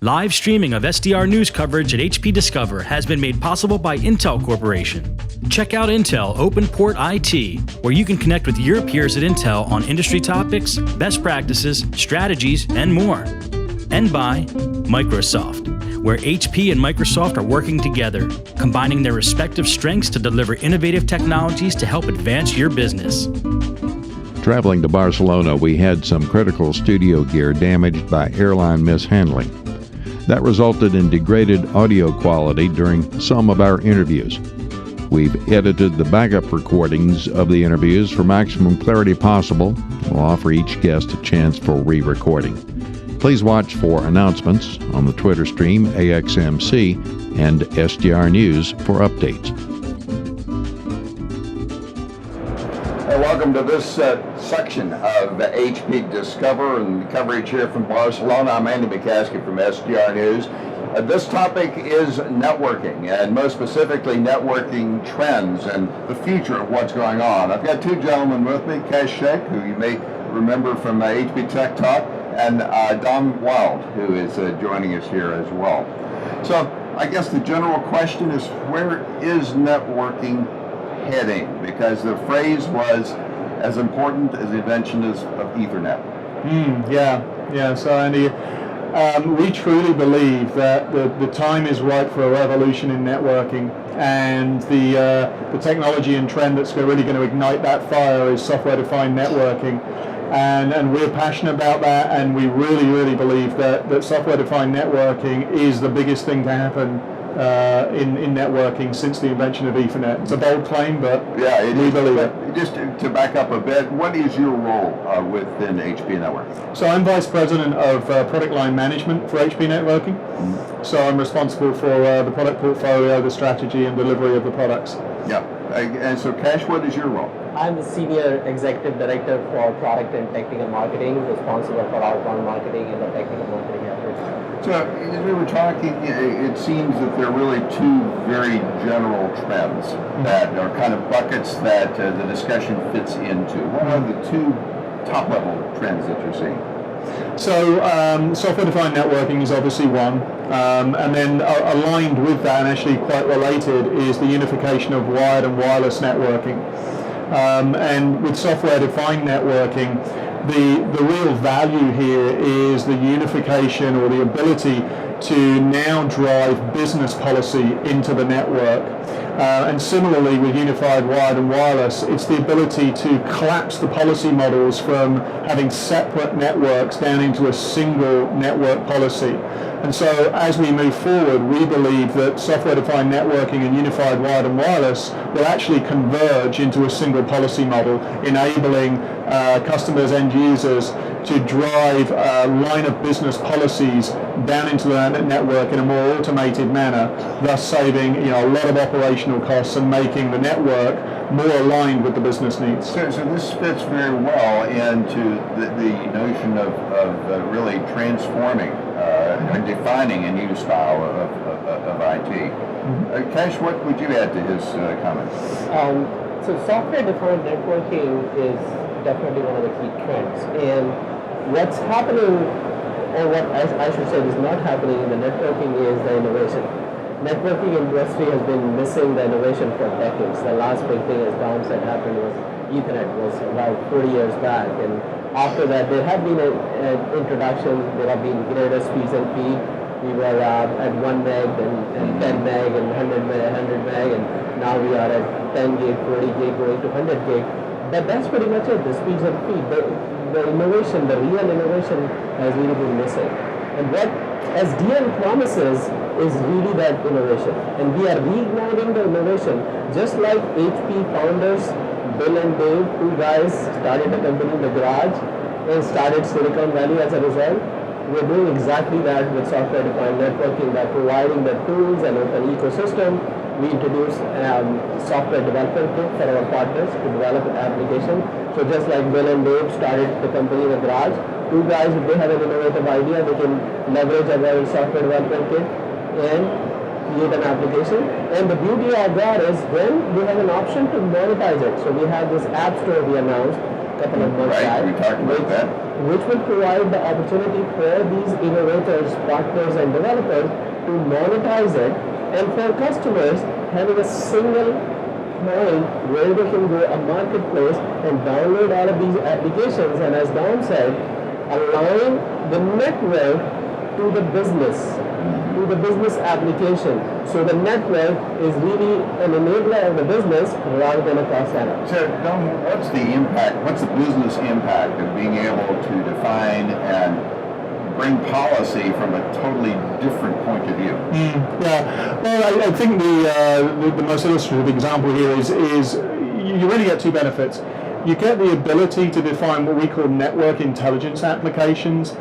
Live streaming of SDR news coverage at HP Discover has been made possible by Intel Corporation. Check out Intel Open Port IT, where you can connect with your peers at Intel on industry topics, best practices, strategies, and more. And by Microsoft, where HP and Microsoft are working together, combining their respective strengths to deliver innovative technologies to help advance your business. Traveling to Barcelona, we had some critical studio gear damaged by airline mishandling. That resulted in degraded audio quality during some of our interviews. We've edited the backup recordings of the interviews for maximum clarity possible. We'll offer each guest a chance for re-recording. Please watch for announcements on the Twitter stream, AXMC, and SDR News for updates. Welcome to this section of HP Discover and coverage here from Barcelona. I'm Andy McCaskey from SDR News. This topic is networking, and most specifically networking trends and the future of what's going on. I've got two gentlemen with me, Kash Sheikh, who you may remember from HP Tech Talk, and Don Wild, who is joining us here as well. So I guess the general question is, where is networking heading? Because the phrase was as important as the invention of Ethernet. So Andy, we truly believe that the time is right for a revolution in networking, and the technology and trend that's really going to ignite that fire is software-defined networking. And we're passionate about that, and we really believe that software-defined networking is the biggest thing to happen in networking since the invention of Ethernet. It's a bold claim, but we believe it. Just to back up a bit, what is your role within HP Networking? So I'm Vice President of Product Line Management for HP Networking. Mm-hmm. So I'm responsible for the product portfolio, the strategy, and delivery of the products. Yeah. And so Kash, what is your role? I'm the Senior Executive Director for Product and Technical Marketing, responsible for outbound marketing and the technical marketing efforts. So as we were talking, it seems that there are really two very general trends that are kind of buckets that the discussion fits into. What are the two top-level trends that you're seeing? So software-defined networking is obviously one, and then aligned with that and actually quite related is the unification of wired and wireless networking. And with software-defined networking, the real value here is the unification or the ability to now drive business policy into the network. And similarly with unified wired and wireless, it's the ability to collapse the policy models from having separate networks down into a single network policy. And so as we move forward, we believe that software-defined networking and unified wired and wireless will actually converge into a single policy model, enabling customers, end users, to drive line of business policies down into the network in a more automated manner, thus saving a lot of operational costs and making the network more aligned with the business needs. So this fits very well into the notion of really transforming and defining a new style of IT. Mm-hmm. Kash, what would you add to his comments? So software-defined networking is definitely one of the key trends. And what's happening, or what I should say is not happening in the networking, is the innovation. Networking industry has been missing the innovation for decades. The last big thing, as Don said, happened was Ethernet, was about 40 years back. And after that, there have been an introduction, there have been greater speeds and feed. We were at 1 meg and 10 meg and 100 meg, and now we are at 10 gig, 40 gig, going to 100 gig. But that's pretty much it, the speeds and feed. The innovation, the real innovation has really been missing. And what SDN promises is really that innovation. And we are reigniting the innovation, just like HP founders, Bill and Dave, two guys started a company in the garage and started Silicon Valley as a result. We're doing exactly that with software-defined networking by providing the tools and open ecosystem. We introduce software development kit for our partners to develop an application. So just like Bill and Dave started the company in the garage, two guys, if they have an innovative idea, they can leverage our software development kit and create an application. And the beauty of that is then we have an option to monetize it. So we have this app store we announced a couple of months back. Right, we talked about that. which will provide the opportunity for these innovators, partners, and developers to monetize it, and for customers having a single point where they can go a marketplace and download all of these applications, and as Don said, align the network to the business application. So the network is really an enabler of the business rather than a cost center. So, Don, what's the impact, what's the business impact of being able to define and bring policy from a totally different point of view? Yeah, well, I think the most illustrative example here is you really get two benefits. You get the ability to define what we call network intelligence applications.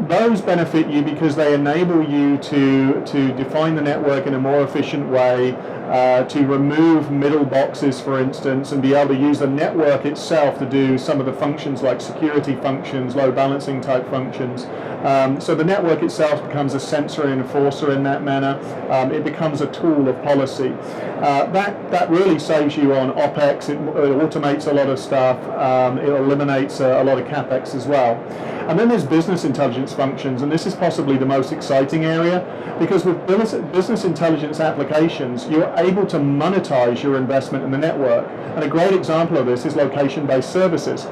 Those benefit you because they enable you to define the network in a more efficient way, to remove middle boxes, for instance, and be able to use the network itself to do some of the functions like security functions, load balancing type functions. So the network itself becomes a sensor and enforcer in that manner. It becomes a tool of policy. That really saves you on OPEX. It automates a lot of stuff. It eliminates a lot of CAPEX as well. And then there's business intelligence functions, and this is possibly the most exciting area, because with business intelligence applications, you're able to monetize your investment in the network. And a great example of this is location-based services.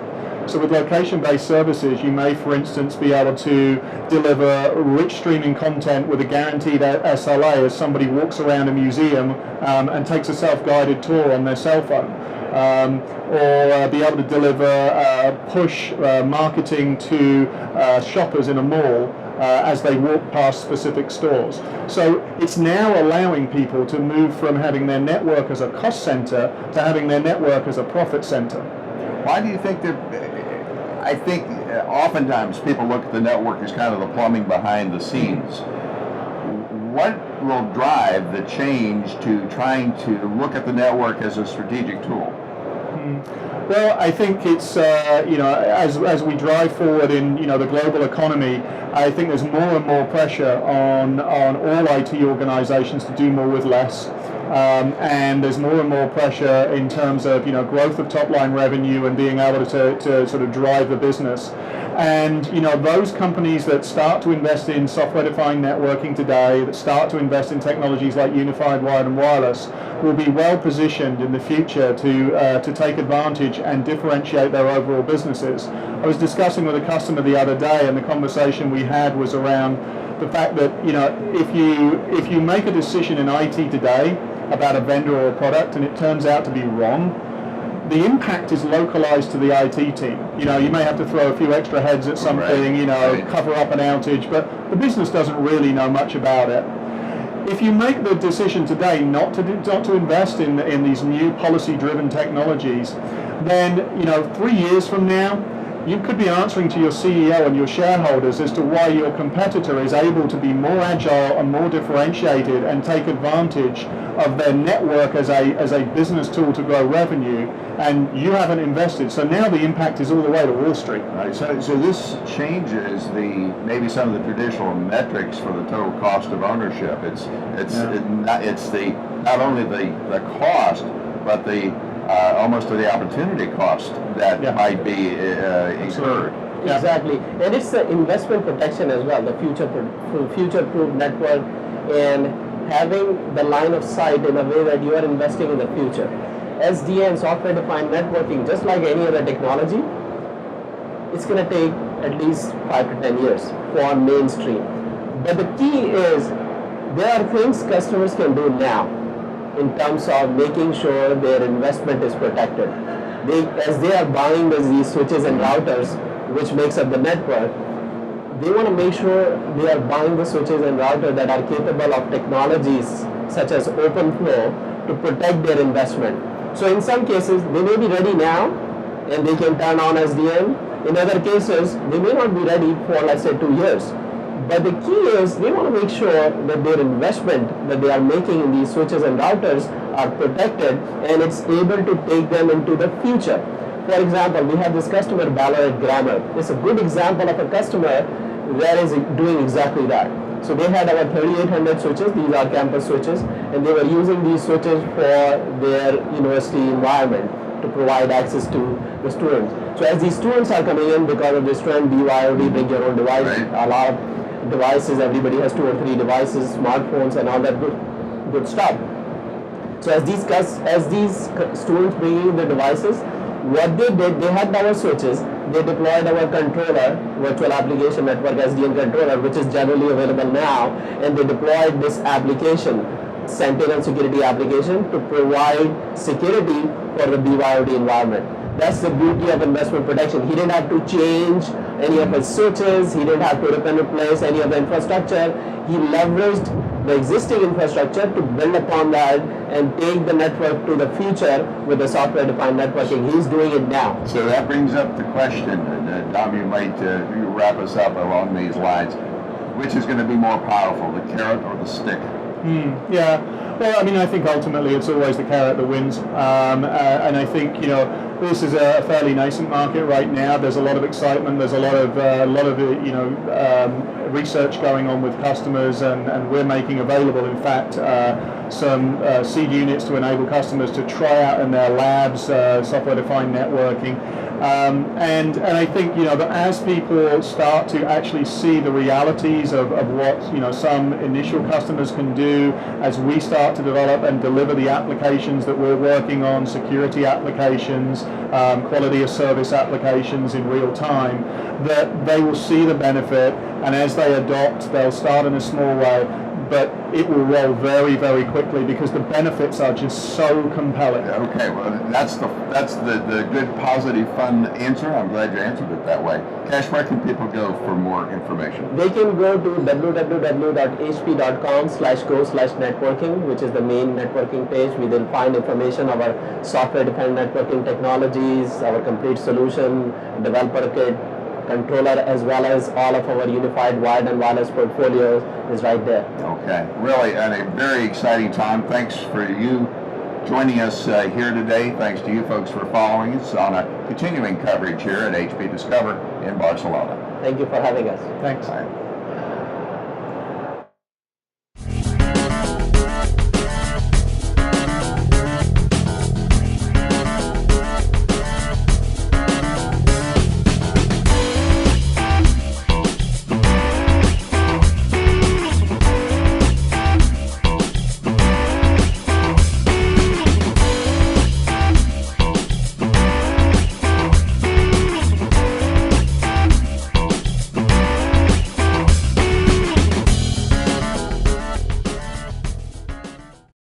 So with location-based services, you may, for instance, be able to deliver rich streaming content with a guaranteed SLA as somebody walks around a museum and takes a self-guided tour on their cell phone. Or be able to deliver push marketing to shoppers in a mall as they walk past specific stores. So it's now allowing people to move from having their network as a cost center to having their network as a profit center. Why do you think that? I think oftentimes people look at the network as kind of the plumbing behind the scenes. What will drive the change to trying to look at the network as a strategic tool? Well, I think it's as we drive forward in the global economy, I think there's more and more pressure on all IT organizations to do more with less. And there's more and more pressure in terms of growth of top line revenue and being able to sort of drive the business. And those companies that start to invest in software-defined networking today, that start to invest in technologies like unified wired and wireless, will be well positioned in the future to take advantage and differentiate their overall businesses. I was discussing with a customer the other day, and the conversation we had was around the fact that if you make a decision in IT today about a vendor or a product and it turns out to be wrong, the impact is localized to the IT team. You may have to throw a few extra heads at something, cover up an outage, but the business doesn't really know much about it. If you make the decision today not to invest in these new policy-driven technologies, then 3 years from now, you could be answering to your CEO and your shareholders as to why your competitor is able to be more agile and more differentiated and take advantage of their network as a business tool to grow revenue, and you haven't invested. So now the impact is all the way to Wall Street. Right. So this changes maybe some of the traditional metrics for the total cost of ownership. It's not only the cost, but the almost the opportunity cost that might be incurred. Exactly, and it's the investment protection as well, the future-proof network, and having the line of sight in a way that you are investing in the future. SDN, software-defined networking, just like any other technology, it's going to take at least 5 to 10 years for mainstream. But the key is there are things customers can do now in terms of making sure their investment is protected. As they are buying these switches and routers, which makes up the network, they want to make sure they are buying the switches and routers that are capable of technologies such as OpenFlow to protect their investment. So in some cases, they may be ready now and they can turn on SDN. In other cases, they may not be ready for, let's say, 2 years. But the key is they want to make sure that their investment that they are making in these switches and routers are protected and it's able to take them into the future. For example, we have this customer, Ballarat Grammar. It's a good example of a customer that is doing exactly that. So they had about 3,800 switches, these are campus switches, and they were using these switches for their university environment. to provide access to the students. So as these students are coming in because of this trend, BYOD, bring your own device, Right. a lot of devices, everybody has 2 or 3 devices, smartphones and all that good stuff. So as these students bring in the devices, what they did, they had our switches, they deployed our controller, virtual application network SDN controller, which is generally available now, and they deployed this application, Sentinel security application, to provide security for the BYOD environment. That's the beauty of investment protection. He didn't have to change any of his switches, he didn't have to rip and replace any of the infrastructure. He leveraged the existing infrastructure to build upon that and take the network to the future with the software-defined networking. He's doing it now. So that brings up the question, Dom, you might wrap us up along these lines. Which is going to be more powerful, the carrot or the stick? Yeah, well, I mean, I think ultimately it's always the carrot that wins, and I think this is a fairly nascent market right now. There's a lot of excitement. There's a lot of research going on with customers, and we're making available, in fact, some seed units to enable customers to try out in their labs software-defined networking. And I think that as people start to actually see the realities of what some initial customers can do, as we start to develop and deliver the applications that we're working on, security applications, quality of service applications in real time, that they will see the benefit, and as they adopt, they'll start in a small way, but it will roll very, very quickly because the benefits are just so compelling. Okay, well, that's the good, positive, fun answer. I'm glad you answered it that way. Cash, where can people go for more information? They can go to www.hp.com/go/networking, which is the main networking page. We will find information of our software-defined networking technologies, our complete solution, developer kit, controller, as well as all of our unified wired and wireless portfolios is right there. Okay, really, and a very exciting time. Thanks for you joining us here today. Thanks to you folks for following us on a continuing coverage here at HP Discover in Barcelona. Thank you for having us. Thanks. Bye.